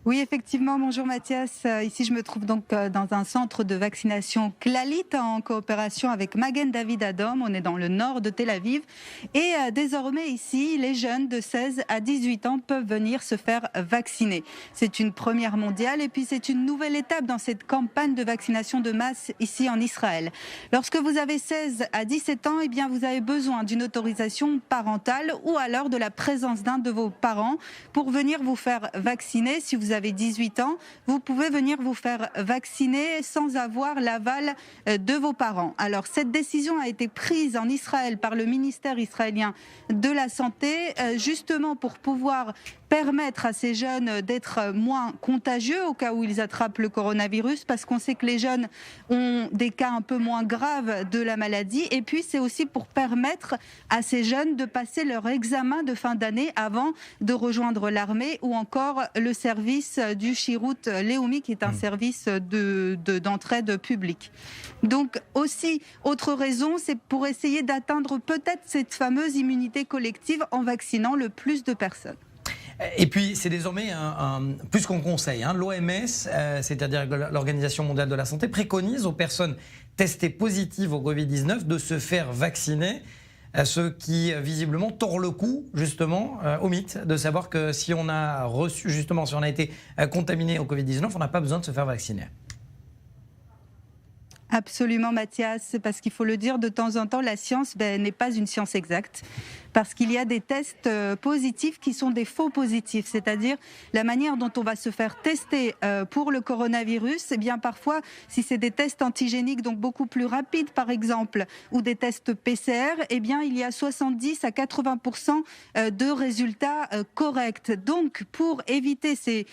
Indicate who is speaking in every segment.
Speaker 1: Oui, effectivement, bonjour Mathias. Ici, je me trouve donc dans un centre de vaccination Clalit en coopération avec Magen David Adom. On est dans le nord de Tel Aviv. Et désormais, ici, les jeunes de 16 à 18 ans peuvent venir se faire vacciner. C'est une première mondiale et puis c'est une nouvelle étape dans cette campagne de vaccination de masse ici en Israël. Lorsque vous avez 16 à 17 ans, eh bien, vous avez besoin d'une autorisation parentale ou alors de la présence d'un de vos parents pour venir vous faire vacciner. Si vous avez 18 ans, vous pouvez venir vous faire vacciner sans avoir l'aval de vos parents. Alors, cette décision a été prise en Israël par le ministère israélien de la Santé, justement pour pouvoir permettre à ces jeunes d'être moins contagieux au cas où ils attrapent le coronavirus, parce qu'on sait que les jeunes ont des cas un peu moins graves de la maladie. Et puis, c'est aussi pour permettre à ces jeunes de passer leur examen de fin d'année avant de rejoindre l'armée ou encore le service du Shirut Leumi, qui est un service d'entraide publique. Donc aussi, autre raison, c'est pour essayer d'atteindre peut-être cette fameuse immunité collective en vaccinant le plus de personnes.
Speaker 2: Et puis, c'est désormais plus qu'on conseille. L'OMS, c'est-à-dire l'Organisation mondiale de la santé, préconise aux personnes testées positives au Covid-19 de se faire vacciner. Ce qui visiblement tord le cou justement au mythe de savoir que si on a reçu justement, si on a été contaminé au Covid-19, on n'a pas besoin de se faire vacciner.
Speaker 1: Absolument Mathias, parce qu'il faut le dire, de temps en temps, la science n'est pas une science exacte. Parce qu'il y a des tests positifs qui sont des faux positifs, c'est-à-dire la manière dont on va se faire tester pour le coronavirus. Eh bien parfois, si c'est des tests antigéniques, donc beaucoup plus rapides par exemple, ou des tests PCR, eh bien il y a 70 à 80% de résultats corrects. Donc pour éviter ces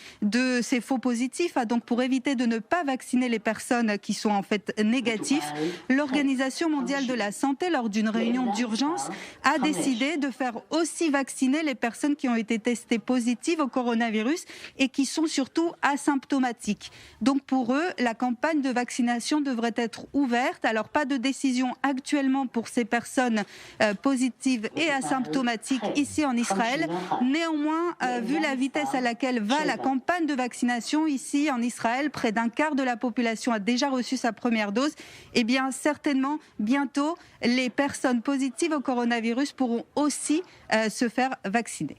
Speaker 1: faux positifs, donc pour éviter de ne pas vacciner les personnes qui sont en fait négatives, l'Organisation mondiale de la santé, lors d'une réunion d'urgence, a décidé de faire aussi vacciner les personnes qui ont été testées positives au coronavirus et qui sont surtout asymptomatiques. Donc pour eux, la campagne de vaccination devrait être ouverte. Alors pas de décision actuellement pour ces personnes positives et asymptomatiques ici en Israël. Néanmoins, vu la vitesse à laquelle va la campagne de vaccination ici en Israël, près d'un quart de la population a déjà reçu sa première dose. Eh bien certainement, bientôt, les personnes positives au coronavirus pourront aussi se faire vacciner.